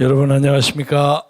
여러분 안녕하십니까?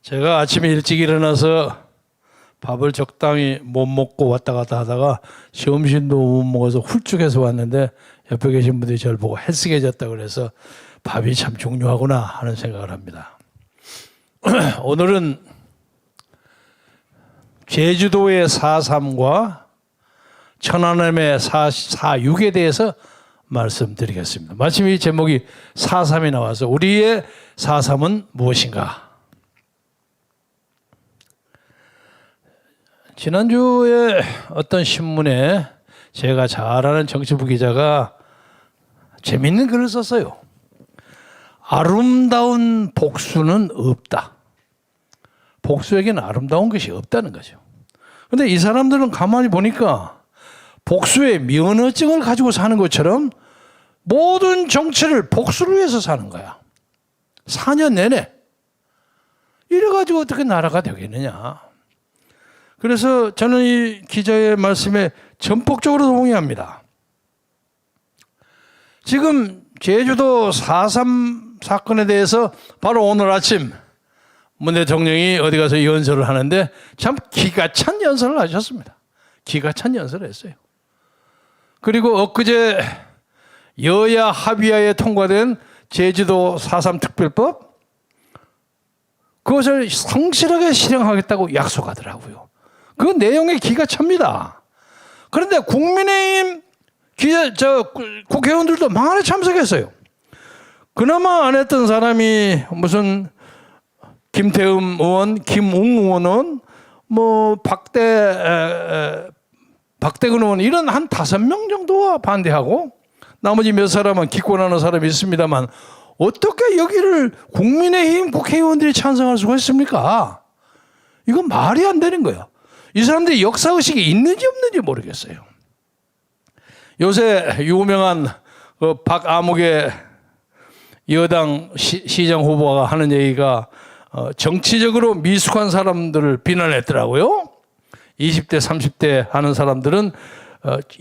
제가 아침에 일찍 일어나서 밥을 적당히 못 먹고 왔다 갔다 하다가 점심도 못 먹어서 훌쭉해서 왔는데 옆에 계신 분들이 저를 보고 헬스게졌다 그래서 밥이 참 중요하구나 하는 생각을 합니다. 오늘은 제주도의 4.3과 천안함의 4.6에 대해서 말씀드리겠습니다. 마침 이 제목이 4.3이 나와서 우리의 4.3은 무엇인가? 지난주에 어떤 신문에 제가 잘 아는 정치부 기자가 재밌는 글을 썼어요. 아름다운 복수는 없다. 복수에게는 아름다운 것이 없다는 거죠. 그런데 이 사람들은 가만히 보니까 복수의 면허증을 가지고 사는 것처럼 모든 정치를 복수를 위해서 사는 거야. 4년 내내. 이래가지고 어떻게 나라가 되겠느냐. 그래서 저는 이 기자의 말씀에 전폭적으로 동의합니다. 지금 제주도 4.3 사건에 대해서 바로 오늘 아침 문 대통령이 어디 가서 연설을 하는데 참 기가 찬 연설을 하셨습니다. 기가 찬 연설을 했어요. 그리고 엊그제 여야 합의하에 통과된 제주도 4.3 특별법 그것을 성실하게 실행하겠다고 약속하더라고요. 그 내용이 기가 찹니다. 그런데 국민의힘 국회의원들도 많이 참석했어요. 그나마 안 했던 사람이 무슨 김태흠 의원, 김웅 의원은 뭐 박대근 의원 이런 한 5명 정도가 반대하고 나머지 몇 사람은 기권하는 사람이 있습니다만 어떻게 여기를 국민의힘 국회의원들이 찬성할 수가 있습니까? 이건 말이 안 되는 거예요. 이 사람들이 역사의식이 있는지 없는지 모르겠어요. 요새 유명한 박아무개 여당 시장 후보가 하는 얘기가 정치적으로 미숙한 사람들을 비난했더라고요. 20대 30대 하는 사람들은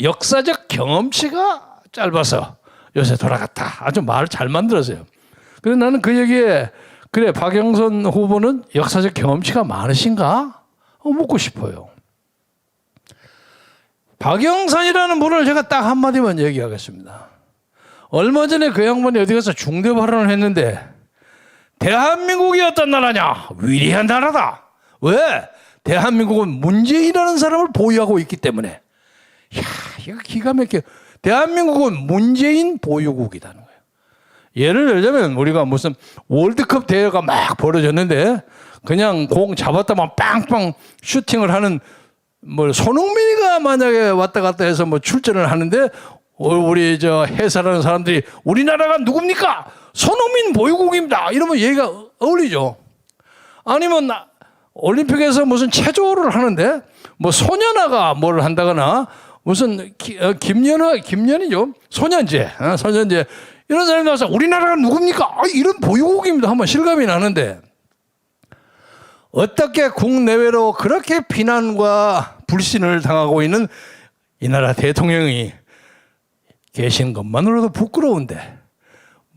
역사적 경험치가 짧아서 요새 돌아갔다. 아주 말을 잘 만들었어요. 그래서 나는 그 얘기에 그래 박영선 후보는 역사적 경험치가 많으신가? 묻고 싶어요. 박영선이라는 분을 제가 딱 한마디만 얘기하겠습니다. 얼마 전에 그 양반이 어디 가서 중대 발언을 했는데 대한민국이 어떤 나라냐? 위대한 나라다. 왜? 대한민국은 문재인이라는 사람을 보유하고 있기 때문에. 이야, 이거 기가 막혀. 대한민국은 문재인 보유국이라는 거예요. 예를 들자면 우리가 무슨 월드컵 대회가 막 벌어졌는데 그냥 공 잡았다만 빵빵 슈팅을 하는 뭐 손흥민이가 만약에 왔다 갔다 해서 뭐 출전을 하는데 우리 저 해설하는 사람들이 우리나라가 누굽니까? 손흥민 보유국입니다. 이러면 얘기가 어울리죠. 아니면 올림픽에서 무슨 체조를 하는데 뭐 소년아가 뭘 한다거나 무슨 김연이죠. 소년제 이런 사람이 나와서 우리나라가 누굽니까? 이런 보유국입니다. 한번 실감이 나는데 어떻게 국내외로 그렇게 비난과 불신을 당하고 있는 이 나라 대통령이 계신 것만으로도 부끄러운데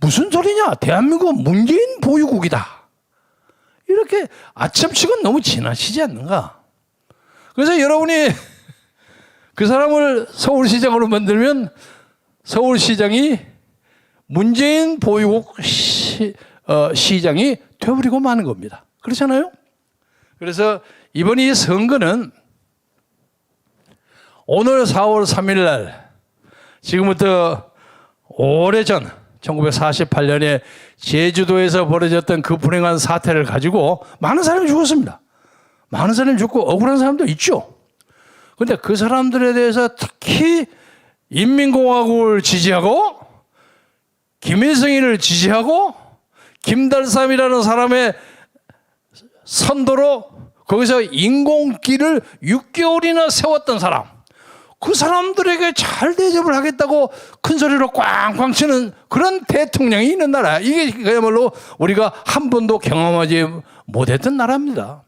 무슨 소리냐? 대한민국은 문재인 보유국이다. 이렇게 아첨식은 너무 지나치지 않는가? 그래서 여러분이 그 사람을 서울시장으로 만들면 서울시장이 문재인 보유국 시장이 되어버리고 마는 겁니다. 그렇잖아요? 그래서 이번 이 선거는 오늘 4월 3일 날 지금부터 오래전 1948년에 제주도에서 벌어졌던 그 불행한 사태를 가지고 많은 사람이 죽었습니다. 많은 사람이 죽고 억울한 사람도 있죠. 그런데 그 사람들에 대해서 특히 인민공화국을 지지하고 김일성이를 지지하고 김달삼이라는 사람의 선도로 거기서 인공길을 6개월이나 세웠던 사람, 그 사람들에게 잘 대접을 하겠다고 큰 소리로 꽝꽝 치는 그런 대통령이 있는 나라. 이게 그야말로 우리가 한 번도 경험하지 못했던 나라입니다.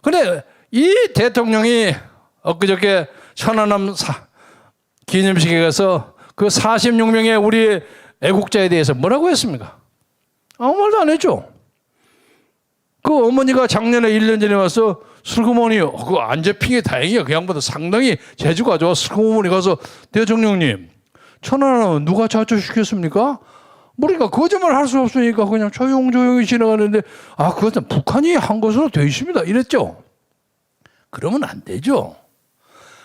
그런데 이 대통령이 엊그저께 천안함 기념식에 가서 그 46명의 우리 애국자에 대해서 뭐라고 했습니까? 아무 말도 안 했죠. 그 어머니가 작년에 1년 전에 와서 슬그머니 그거 안 잡힌 게 다행이야. 그 양반도 상당히 재주가 좋아. 슬그머니 가서 대통령님 천안함은 누가 자초시켰습니까? 우리가 거짓말 할 수 없으니까 그냥 조용조용히 지나가는데 그것은 북한이 한 것으로 되어 있습니다. 이랬죠. 그러면 안 되죠.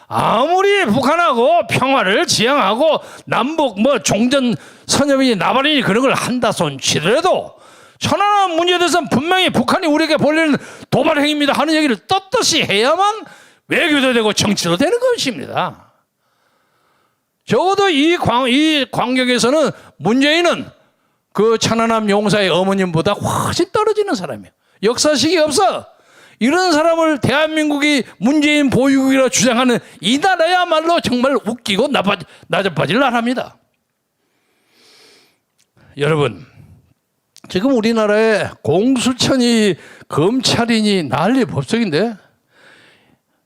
아무리 북한하고 평화를 지향하고 남북 종전 선언이니 나발이니 그런 걸 한다 손 치더라도 천안함 문제에 대해서는 분명히 북한이 우리에게 벌리는 도발 행위입니다 하는 얘기를 떳떳이 해야만 외교도 되고 정치도 되는 것입니다. 적어도 이 광경에서는 문재인은 그 천안함 용사의 어머님보다 훨씬 떨어지는 사람이에요. 역사식이 없어. 이런 사람을 대한민국이 문재인 보유국이라 주장하는 이 나라야말로 정말 웃기고 나자빠질 나라입니다. 여러분, 지금 우리나라에 공수처니 검찰이니 난리 법석인데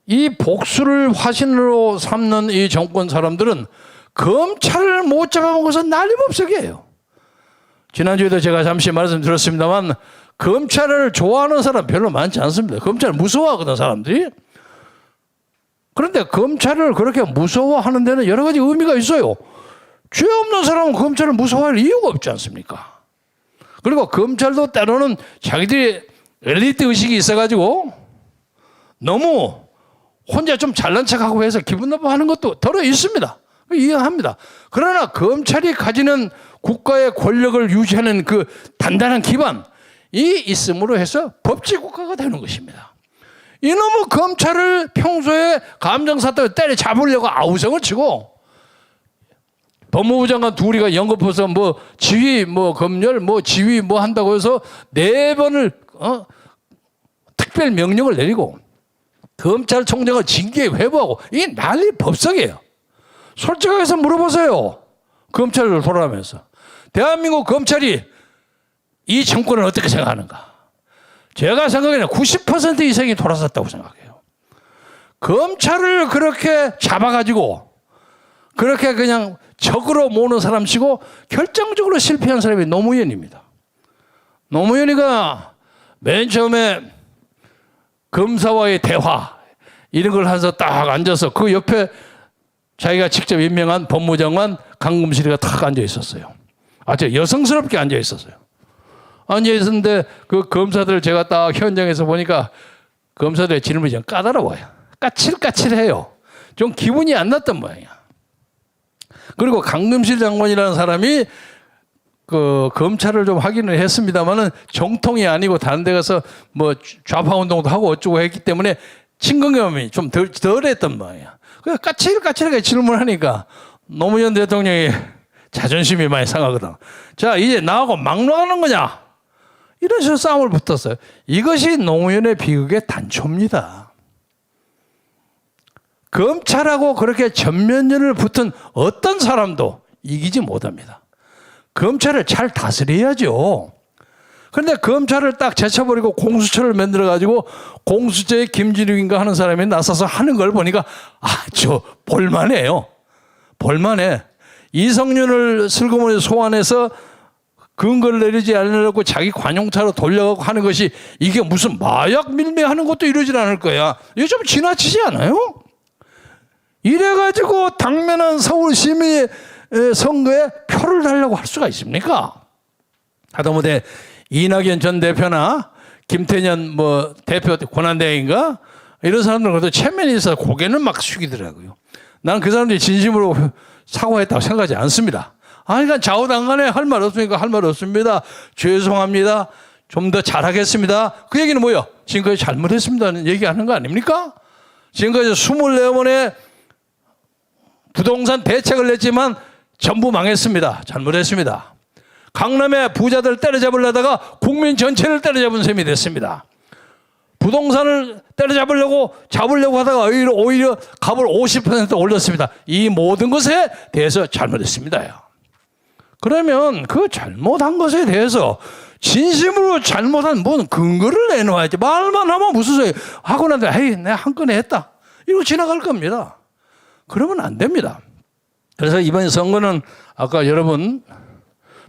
이 복수를 화신으로 삼는 이 정권 사람들은 검찰을 못 잡아먹은 것은 난리 법석이에요. 지난주에도 제가 잠시 말씀드렸습니다만 검찰을 좋아하는 사람 별로 많지 않습니다. 검찰을 무서워하거든 사람들이. 그런데 검찰을 그렇게 무서워하는 데는 여러 가지 의미가 있어요. 죄 없는 사람은 검찰을 무서워할 이유가 없지 않습니까? 그리고 검찰도 때로는 자기들이 엘리트 의식이 있어가지고 너무 혼자 좀 잘난 척하고 해서 기분 나빠하는 것도 덜어 있습니다. 이해합니다. 그러나 검찰이 가지는 국가의 권력을 유지하는 그 단단한 기반이 있음으로 해서 법치국가가 되는 것입니다. 이놈의 검찰을 평소에 감정사태로 때려잡으려고 아우성을 치고 법무부 장관 둘이가 연거푸서 지휘 검열 지휘 한다고 해서 4번을 특별 명령을 내리고 검찰총장을 징계에 회부하고 이게 난리 법석이에요. 솔직하게 해서 물어보세요. 검찰을 돌아가면서 대한민국 검찰이 이 정권을 어떻게 생각하는가? 제가 생각에는 90% 이상이 돌아섰다고 생각해요. 검찰을 그렇게 잡아가지고 그렇게 그냥 적으로 모으는 사람치고 결정적으로 실패한 사람이 노무현입니다. 노무현이가 맨 처음에 검사와의 대화 이런 걸 하면서 딱 앉아서 그 옆에 자기가 직접 임명한 법무장관 강금실이가 탁 앉아 있었어요. 아주 여성스럽게 앉아 있었어요. 앉아 있었는데 그 검사들 제가 딱 현장에서 보니까 검사들의 질문이 좀 까다로워요. 까칠까칠해요. 좀 기분이 안 났단 모양이야. 그리고 강금실 장관이라는 사람이 그 검찰을 좀 확인을 했습니다만은 정통이 아니고 다른 데 가서 좌파 운동도 하고 어쩌고 했기 때문에 친근감이 좀 덜했단 말이야. 그래서 까칠까칠하게 질문하니까 노무현 대통령이 자존심이 많이 상하거든. 자, 이제 나하고 막론하는 거냐? 이런 식으로 싸움을 붙었어요. 이것이 노무현의 비극의 단초입니다. 검찰하고 그렇게 전면전을 붙은 어떤 사람도 이기지 못합니다. 검찰을 잘 다스려야죠. 그런데 검찰을 딱 제쳐버리고 공수처를 만들어가지고 공수처의 김진욱인가 하는 사람이 나서서 하는 걸 보니까 아주 볼만해요. 볼만해. 이성윤을 슬그머니 소환해서 근거를 내리지 않으려고 자기 관용차로 돌려가고 하는 것이 이게 무슨 마약 밀매하는 것도 이러질 않을 거야. 이거 좀 지나치지 않아요? 이래가지고 당면한 서울 시민의 선거에 표를 달라고 할 수가 있습니까? 하다못해 이낙연 전 대표나 김태년 대표 권한대행인가 이런 사람들은 그래도 체면이 있어서 고개는 막 숙이더라고요. 나는 그 사람들이 진심으로 사과했다고 생각하지 않습니다. 그러니까 좌우당간에 할 말 없으니까 할 말 없습니다. 죄송합니다. 좀 더 잘하겠습니다. 그 얘기는 뭐예요? 지금까지 잘못했습니다는 얘기하는 거 아닙니까? 지금까지 24번의 부동산 대책을 냈지만 전부 망했습니다. 잘못했습니다. 강남의 부자들 때려잡으려다가 국민 전체를 때려잡은 셈이 됐습니다. 부동산을 때려잡으려고 하다가 오히려 값을 50% 올렸습니다. 이 모든 것에 대해서 잘못했습니다. 그러면 그 잘못한 것에 대해서 진심으로 잘못한 뭔 근거를 내놓아야지. 말만 하면 무슨 소리 하고 나서 에이 내가 한 건에 했다. 이러고 지나갈 겁니다. 그러면 안 됩니다. 그래서 이번 선거는 아까 여러분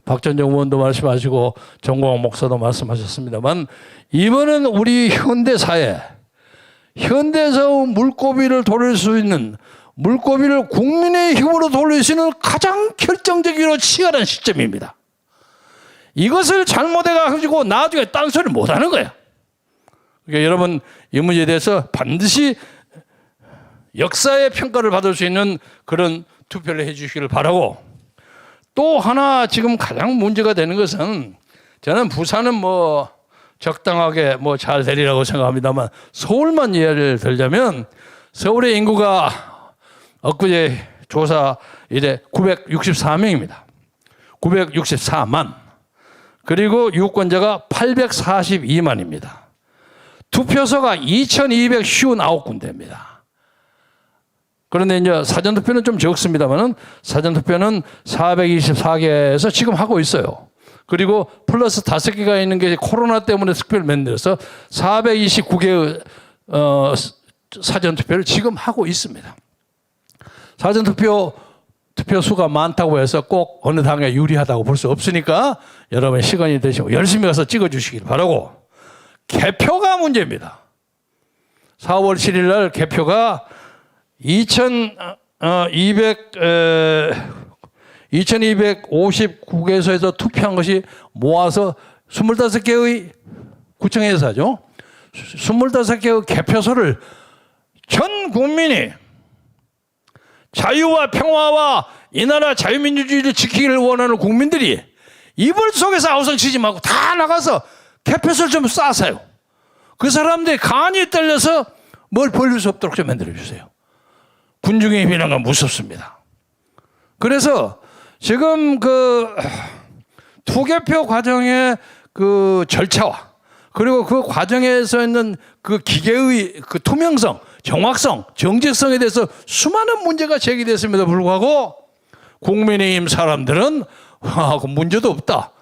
박전정 의원도 말씀하시고 정광훈 목사도 말씀하셨습니다만 이번은 우리 현대사회 현대사의 물고기를 돌릴 수 있는 물고기를 국민의 힘으로 돌릴 수 있는 가장 결정적이고 치열한 시점입니다. 이것을 잘못해가지고 나중에 딴소리를 못하는 거예요. 그러니까 여러분 이 문제에 대해서 반드시 역사의 평가를 받을 수 있는 그런 투표를 해 주시기를 바라고, 또 하나 지금 가장 문제가 되는 것은 저는 부산은 뭐 적당하게 뭐 잘 되리라고 생각합니다만 서울만 예를 들자면 서울의 인구가 엊그제 조사 이래 964명입니다. 964만. 그리고 유권자가 842만입니다. 투표소가 2259군데입니다. 그런데 이제 사전투표는 좀 적습니다만은 사전투표는 424개에서 지금 하고 있어요. 그리고 플러스 5개가 있는 게 코로나 때문에 특별히 만들어서 429개의 사전투표를 지금 하고 있습니다. 사전투표 수가 많다고 해서 꼭 어느 당에 유리하다고 볼 수 없으니까 여러분 시간이 되시고 열심히 가서 찍어주시길 바라고, 개표가 문제입니다. 4월 7일 날 개표가 2259개소에서 투표한 것이 모아서 25개의 구청에서 하죠. 25개의 개표소를 전 국민이 자유와 평화와 이 나라 자유민주주의를 지키기를 원하는 국민들이 이불 속에서 아우성치지 말고 다 나가서 개표소를 좀 쏴서요. 그 사람들이 간이 떨려서 뭘 벌릴 수 없도록 좀 만들어주세요. 군중의 힘이란 건 무섭습니다. 그래서 지금 그 투개표 과정의 그 절차와 그리고 그 과정에서 있는 그 기계의 그 투명성, 정확성, 정직성에 대해서 수많은 문제가 제기됐음에도 불구하고 국민의힘 사람들은 그 문제도 없다,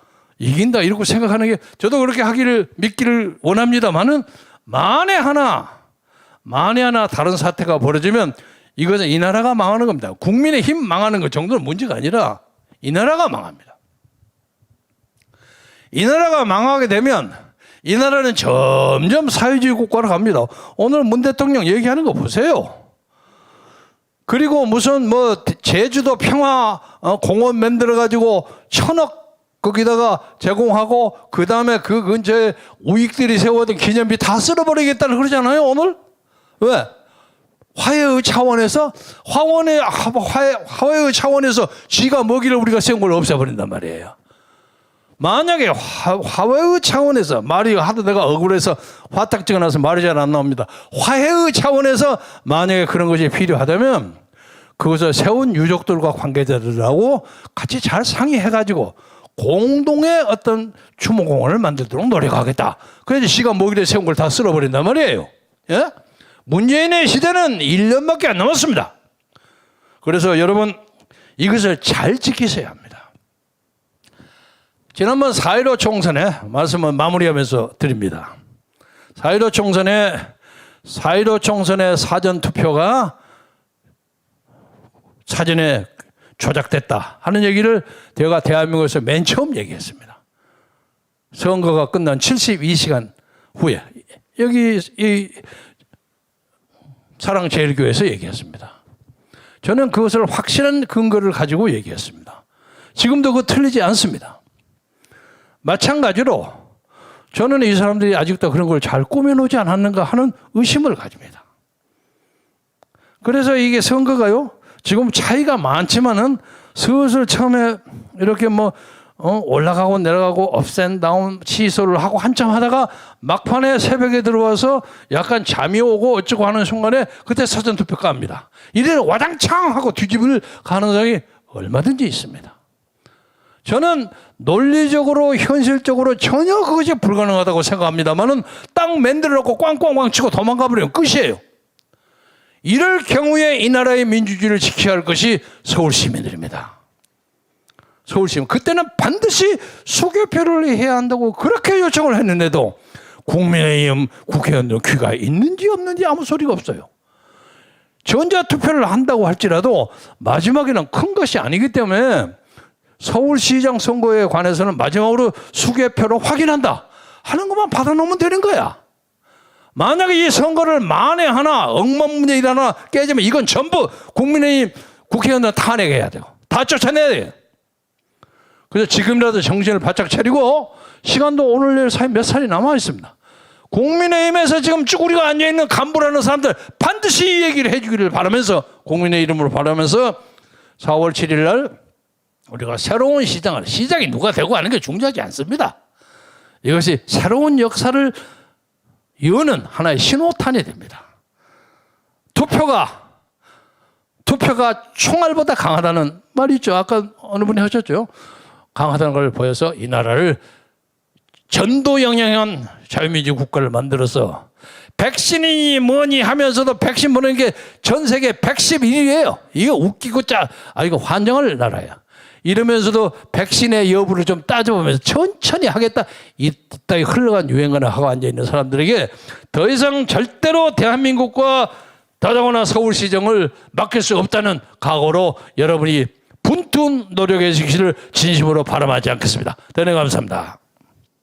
이긴다 이렇게 생각하는 게, 저도 그렇게 하기를 믿기를 원합니다만은 만에 하나 다른 사태가 벌어지면 이것은 이 나라가 망하는 겁니다. 국민의힘 망하는 것 정도는 문제가 아니라 이 나라가 망합니다. 이 나라가 망하게 되면 이 나라는 점점 사회주의 국가로 갑니다. 오늘 문 대통령 얘기하는 거 보세요. 그리고 무슨 뭐 제주도 평화 공원 만들어 가지고 1,000억 거기다가 제공하고 그 다음에 그 근처에 우익들이 세워둔 기념비 다 쓸어버리겠다는 그러잖아요. 오늘 왜? 화해의 차원에서 화해의 차원에서 쥐가 먹이를 우리가 세운 걸 없애버린단 말이에요. 만약에 화해의 차원에서, 말이 하도 내가 억울해서 화딱 찍어놔서 말이 잘 안 나옵니다. 화해의 차원에서 만약에 그런 것이 필요하다면 그것을 세운 유족들과 관계자들하고 같이 잘 상의해가지고 공동의 어떤 추모공원을 만들도록 노력하겠다. 그래서 지가 먹이를 세운 걸 다 쓸어버린단 말이에요. 예? 문재인의 시대는 1년밖에 안 남았습니다. 그래서 여러분 이것을 잘 지키셔야 합니다. 지난번 4.15 총선에 말씀을 마무리하면서 드립니다. 4.15 총선의 사전투표가 사전에 조작됐다 하는 얘기를 제가 대한민국에서 맨 처음 얘기했습니다. 선거가 끝난 72시간 후에 여기 이 사랑제일교회에서 얘기했습니다. 저는 그것을 확실한 근거를 가지고 얘기했습니다. 지금도 그거 틀리지 않습니다. 마찬가지로 저는 이 사람들이 아직도 그런 걸 잘 꾸며놓지 않았는가 하는 의심을 가집니다. 그래서 이게 선거가요, 지금 차이가 많지만은 슬슬 처음에 이렇게 뭐 올라가고 내려가고 업앤 다운 취소를 하고 한참 하다가 막판에 새벽에 들어와서 약간 잠이 오고 어쩌고 하는 순간에 그때 사전투표 갑니다. 이래서 와장창 하고 뒤집을 가능성이 얼마든지 있습니다. 저는 논리적으로 현실적으로 전혀 그것이 불가능하다고 생각합니다만은 딱 만들어 놓고 꽝꽝꽝 치고 도망가 버리면 끝이에요. 이럴 경우에 이 나라의 민주주의를 지켜야 할 것이 서울 시민들입니다. 서울 시민. 그때는 반드시 수개표를 해야 한다고 그렇게 요청을 했는데도 국민의힘 국회의원들 귀가 있는지 없는지 아무 소리가 없어요. 전자투표를 한다고 할지라도 마지막에는 큰 것이 아니기 때문에 서울시장 선거에 관해서는 마지막으로 수개표로 확인한다 하는 것만 받아놓으면 되는 거야. 만약에 이 선거를 만에 하나 억만문제 하나 깨지면 이건 전부 국민의힘 국회의원들 탄핵해야 돼요. 다 쫓아내야 돼요. 그래서 지금이라도 정신을 바짝 차리고 시간도 오늘 내일 사이 몇 살이 남아 있습니다. 국민의힘에서 지금 쭈구리가 앉아있는 간부라는 사람들 반드시 이 얘기를 해주기를 바라면서 국민의 이름으로 바라면서 4월 7일 날 우리가 새로운 시장이 누가 되고 하는 게 중요하지 않습니다. 이것이 새로운 역사를 여는 하나의 신호탄이 됩니다. 투표가 총알보다 강하다는 말이 있죠. 아까 어느 분이 하셨죠. 강하다는 걸 보여서 이 나라를 전도 영향한 자유민주 국가를 만들어서 백신이 뭐니 하면서도 백신 보는 게 전 세계 111위예요. 이거 웃기고 이거 환장할 나라야. 이러면서도 백신의 여부를 좀 따져보면서 천천히 하겠다. 이따위 흘러간 유행어나 하고 앉아있는 사람들에게 더 이상 절대로 대한민국과 더더구나 서울시정을 맡길 수 없다는 각오로 여러분이 분투 노력해 주시기를 진심으로 바람하지 않겠습니다. 대단히 감사합니다.